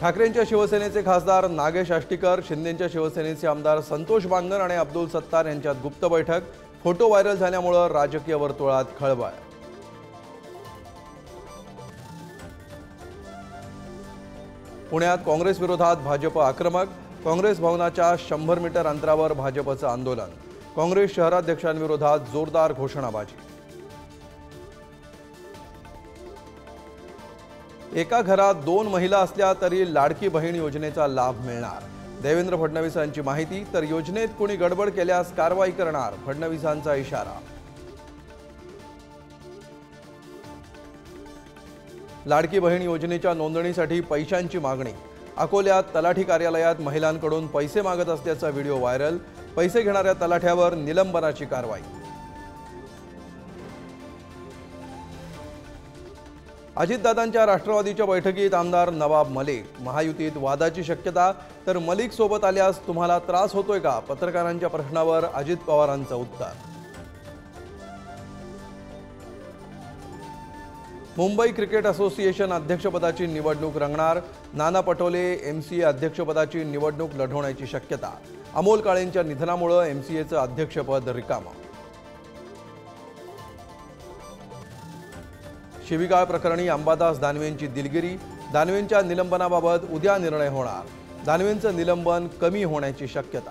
ठाकरेंच्या शिवसेनेचे खासदार नागेश आष्टीकर, शिंदेंच्या शिवसेनेचे आमदार संतोष बांगर आणि अब्दुल सत्तार यांच्यात गुप्त बैठक। फोटो व्हायरल झाल्यामुळे राजकीय वर्तुळात खळबळ। पुण्यात काँग्रेस विरोधात भाजप आक्रमक। काँग्रेस भवनाच्या 100 मीटर अंतरावर भाजपचं आंदोलन। काँग्रेस शहराध्यक्षांविरोधात जोरदार घोषणाबाजी। एका घरात 2 महिला असल्या तरी लाडकी बहीण योजनेचा लाभ मिळणार। देवेंद्र फडणवीसांची माहिती। तर योजनेत कोणी गडबड केल्यास कारवाई करणार, फडणवीसांचा इशारा। लाडकी बहीण योजनेच्या नोंदणीसाठी पैशांची मागणी। अकोल्यात तलाठी कार्यालयात महिलांकडून पैसे मागत असल्याचा व्हिडिओ व्हायरल। पैसे घेणाऱ्या तलाठ्यावर निलंबनाची कारवाई। अजितदादांच्या राष्ट्रवादीच्या बैठकीत आमदार नवाब मलिक। महायुतीत वादाची शक्यता। तर मलिक सोबत आल्यास तुम्हाला त्रास होतोय का, पत्रकारांच्या प्रश्नावर अजित पवारांचं उत्तर। मुंबई क्रिकेट असोसिएशन अध्यक्षपदाची निवडणूक रंगणार। नाना पटोले एमसीए अध्यक्षपदाची निवडणूक लढवण्याची शक्यता। अमोल काळेंच्या निधनामुळे एमसीएचं अध्यक्षपद रिकामं। शिवीगाळ प्रकरणी अंबादास दानवेंची दिलगिरी। दानवेंच्या निलंबनाबाबत उद्या निर्णय होणार। दानवेंचं निलंबन कमी होण्याची शक्यता।